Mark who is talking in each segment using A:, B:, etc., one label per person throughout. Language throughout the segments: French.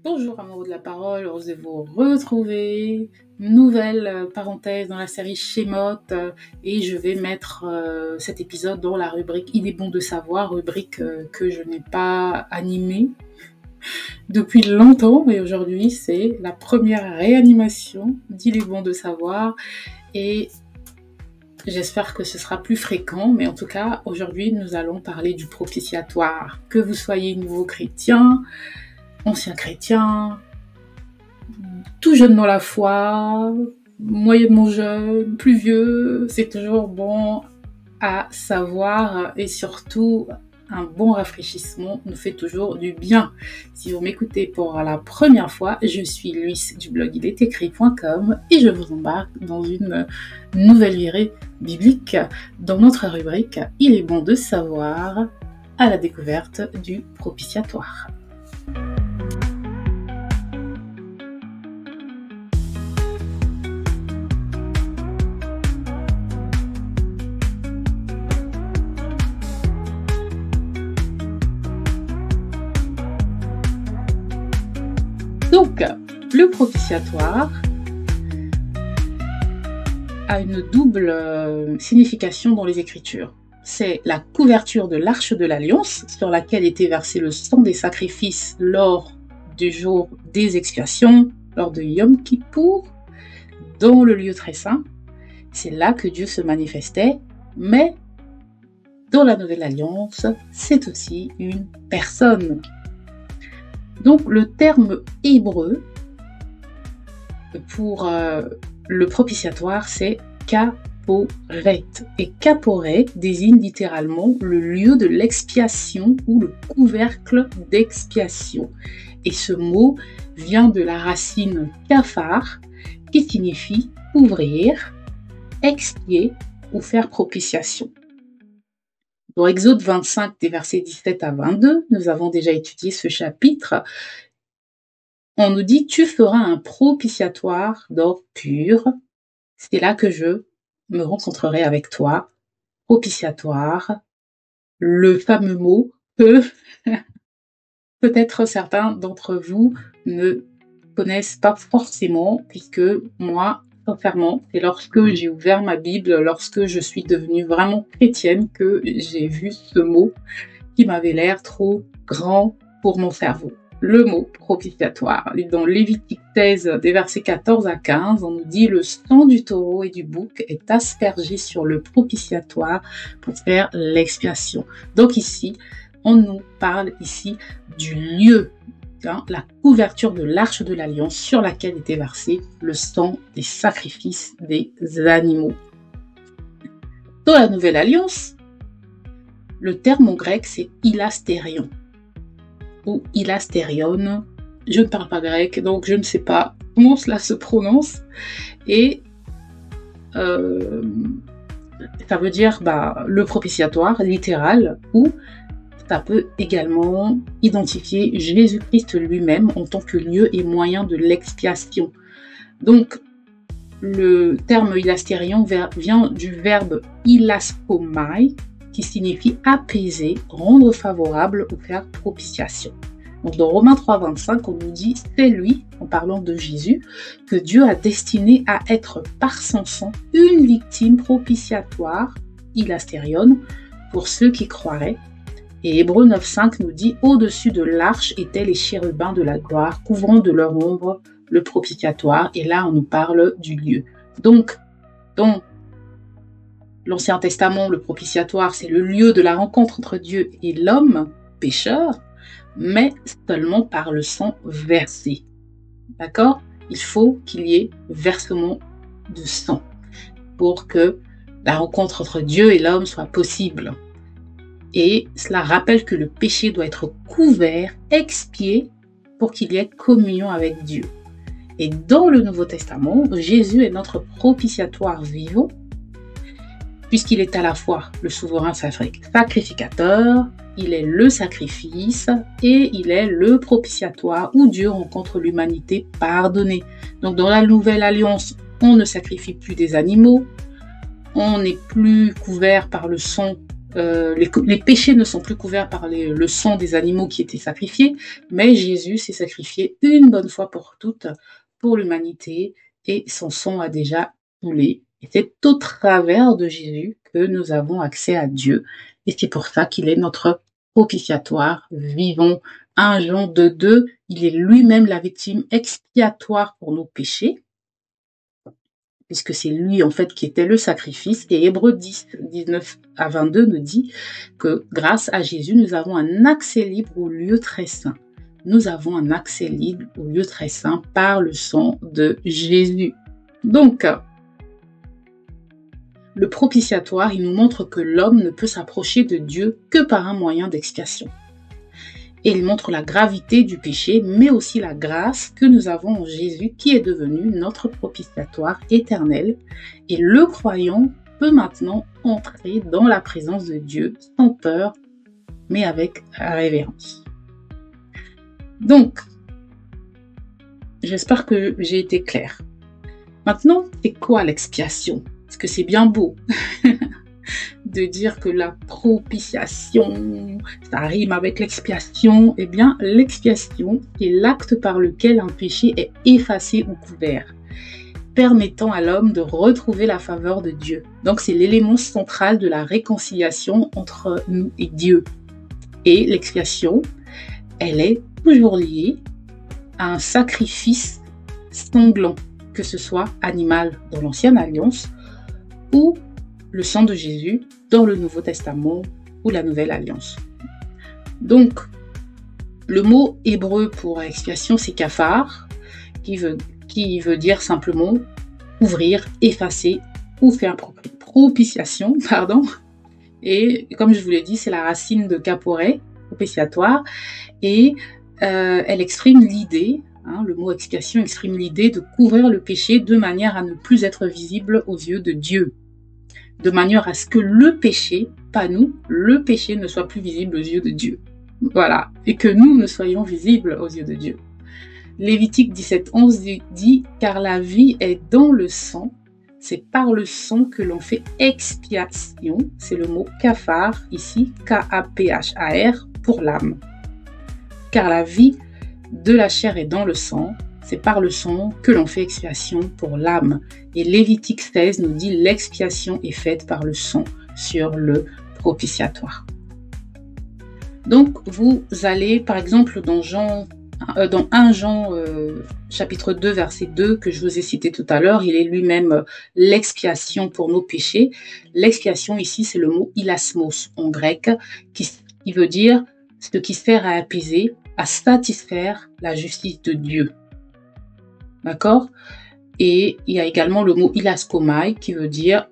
A: Bonjour amoureux de la parole, heureuse de vous retrouver. Nouvelle parenthèse dans la série Shemot et je vais mettre cet épisode dans la rubrique Il est bon de savoir, rubrique que je n'ai pas animée depuis longtemps et aujourd'hui c'est la première réanimation d'Il est bon de savoir et j'espère que ce sera plus fréquent, mais en tout cas aujourd'hui nous allons parler du propitiatoire. Que vous soyez nouveau chrétien, ancien chrétien, tout jeune dans la foi, moyennement jeune, plus vieux, c'est toujours bon à savoir et surtout un bon rafraîchissement nous fait toujours du bien. Si vous m'écoutez pour la première fois, je suis Luis du blog ilestécrit.com et je vous embarque dans une nouvelle virée biblique dans notre rubrique Il est bon de savoir à la découverte du propitiatoire. Donc, le propitiatoire a une double signification dans les Écritures. C'est la couverture de l'Arche de l'Alliance, sur laquelle était versé le sang des sacrifices lors du jour des expiations, lors de Yom Kippour, dans le lieu très saint. C'est là que Dieu se manifestait, mais dans la Nouvelle Alliance, c'est aussi une personne. Donc le terme hébreu pour le propitiatoire, c'est kaporet. Et kaporet désigne littéralement le lieu de l'expiation ou le couvercle d'expiation. Et ce mot vient de la racine kafar qui signifie couvrir, expier ou faire propitiation. Dans Exode 25, des versets 17 à 22, nous avons déjà étudié ce chapitre. On nous dit « Tu feras un propitiatoire d'or pur. C'est là que je me rencontrerai avec toi. » Propitiatoire, le fameux mot que peut-être certains d'entre vous ne connaissent pas forcément, puisque moi, sincèrement, c'est lorsque j'ai ouvert ma Bible, lorsque je suis devenue vraiment chrétienne, que j'ai vu ce mot qui m'avait l'air trop grand pour mon cerveau. Le mot propitiatoire. Dans Lévitique 16, des versets 14 à 15, on nous dit « Le sang du taureau et du bouc est aspergé sur le propitiatoire pour faire l'expiation. » Donc ici, on nous parle ici du lieu, la couverture de l'Arche de l'Alliance sur laquelle était versé le sang des sacrifices des animaux. Dans la Nouvelle Alliance, le terme en grec c'est ilastérion ou ilastérion. Je ne parle pas grec, donc je ne sais pas comment cela se prononce. Et ça veut dire le propitiatoire littéral, ou ça peut également identifier Jésus-Christ lui-même en tant que lieu et moyen de l'expiation. Donc, le terme ilastérion vient du verbe ilaskomai, qui signifie apaiser, rendre favorable ou faire propitiation. Donc, dans Romains 3,25, on nous dit « C'est lui, en parlant de Jésus, que Dieu a destiné à être par son sang une victime propitiatoire, ilastérion, pour ceux qui croiraient. » Et Hébreux 9,5 nous dit « Au-dessus de l'arche étaient les chérubins de la gloire, couvrant de leur ombre le propitiatoire. » Et là, on nous parle du lieu. Donc, dans l'Ancien Testament, le propitiatoire, c'est le lieu de la rencontre entre Dieu et l'homme, pécheur, mais seulement par le sang versé. D'accord ? Il faut qu'il y ait versement de sang pour que la rencontre entre Dieu et l'homme soit possible. Et cela rappelle que le péché doit être couvert, expié, pour qu'il y ait communion avec Dieu. Et dans le Nouveau Testament, Jésus est notre propitiatoire vivant, puisqu'il est à la fois le souverain sacrificateur, il est le sacrifice et il est le propitiatoire où Dieu rencontre l'humanité pardonnée. Donc dans la Nouvelle Alliance, on ne sacrifie plus des animaux, on n'est plus couvert par le sang les péchés ne sont plus couverts par le sang des animaux qui étaient sacrifiés, mais Jésus s'est sacrifié une bonne fois pour toutes pour l'humanité et son sang a déjà coulé. Et c'est au travers de Jésus que nous avons accès à Dieu et c'est pour ça qu'il est notre propitiatoire vivant. 1 Jean 2:2, il est lui-même la victime expiatoire pour nos péchés, puisque c'est lui en fait qui était le sacrifice. Et Hébreux 10:19-22 nous dit que grâce à Jésus, nous avons un accès libre au lieu très saint. Nous avons un accès libre au lieu très saint par le sang de Jésus. Donc, le propitiatoire, il nous montre que l'homme ne peut s'approcher de Dieu que par un moyen d'expiation. Et il montre la gravité du péché, mais aussi la grâce que nous avons en Jésus qui est devenu notre propitiatoire éternel. Et le croyant peut maintenant entrer dans la présence de Dieu sans peur, mais avec révérence. Donc, j'espère que j'ai été claire. Maintenant, c'est quoi l'expiation? Parce que c'est bien beau de dire que la propitiation, ça rime avec l'expiation. Eh bien, l'expiation est l'acte par lequel un péché est effacé ou couvert, permettant à l'homme de retrouver la faveur de Dieu. Donc, c'est l'élément central de la réconciliation entre nous et Dieu. Et l'expiation, elle est toujours liée à un sacrifice sanglant, que ce soit animal dans l'Ancienne Alliance ou le sang de Jésus dans le Nouveau Testament ou la Nouvelle Alliance. Donc, le mot hébreu pour expiation, c'est kafar, qui veut dire simplement couvrir, effacer ou faire propitiation, pardon. Et comme je vous l'ai dit, c'est la racine de caporé, propitiatoire, et elle exprime l'idée, le mot expiation exprime l'idée de couvrir le péché de manière à ne plus être visible aux yeux de Dieu. De manière à ce que le péché, pas nous, le péché ne soit plus visible aux yeux de Dieu. Voilà. Et que nous ne soyons visibles aux yeux de Dieu. Lévitique 17:11 dit « Car la vie est dans le sang, c'est par le sang que l'on fait expiation ». C'est le mot kafar, ici, K-A-P-H-A-R, pour l'âme. Car la vie de la chair est dans le sang, c'est par le sang que l'on fait expiation pour l'âme. Et Lévitique 16 nous dit l'expiation est faite par le sang sur le propitiatoire. Donc, vous allez, par exemple, dans 1 Jean chapitre 2, verset 2, que je vous ai cité tout à l'heure, il est lui-même l'expiation pour nos péchés. L'expiation ici, c'est le mot ilasmos en grec, qui veut dire ce qui sert à apaiser, à satisfaire la justice de Dieu. D'accord? Et il y a également le mot ilaskomai qui veut dire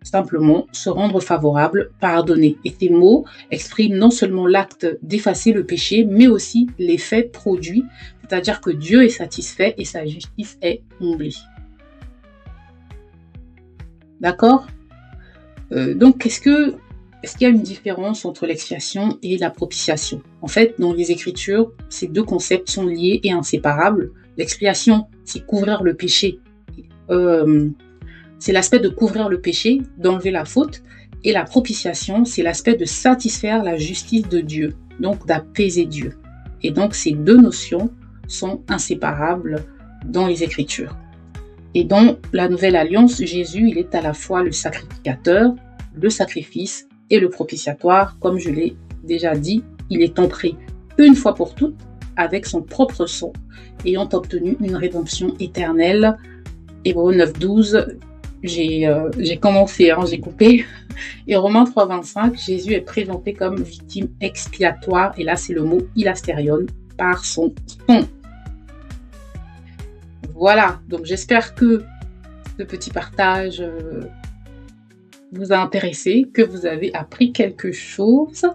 A: simplement se rendre favorable, pardonner. Et ces mots expriment non seulement l'acte d'effacer le péché, mais aussi l'effet produit, c'est-à-dire que Dieu est satisfait et sa justice est comblée. D'accord? Donc, est-ce qu'il y a une différence entre l'expiation et la propitiation? En fait, dans les Écritures, ces deux concepts sont liés et inséparables. L'expiation, c'est couvrir le péché. C'est l'aspect de couvrir le péché, d'enlever la faute. Et la propitiation, c'est l'aspect de satisfaire la justice de Dieu, donc d'apaiser Dieu. Et donc, ces deux notions sont inséparables dans les Écritures. Et dans la Nouvelle Alliance, Jésus, il est à la fois le sacrificateur, le sacrifice et le propitiatoire. Comme je l'ai déjà dit, il est entré une fois pour toutes avec son propre sang, ayant obtenu une rédemption éternelle. Hébreux 9:12, j'ai commencé, j'ai coupé. Et Romains 3:25, Jésus est présenté comme victime expiatoire, et là c'est le mot ilastérion, par son sang. Voilà, donc j'espère que ce petit partage vous a intéressé, que vous avez appris quelque chose.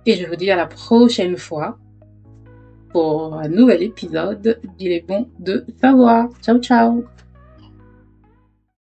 A: Et je vous dis à la prochaine fois pour un nouvel épisode d'Il est bon de savoir. Ciao, ciao!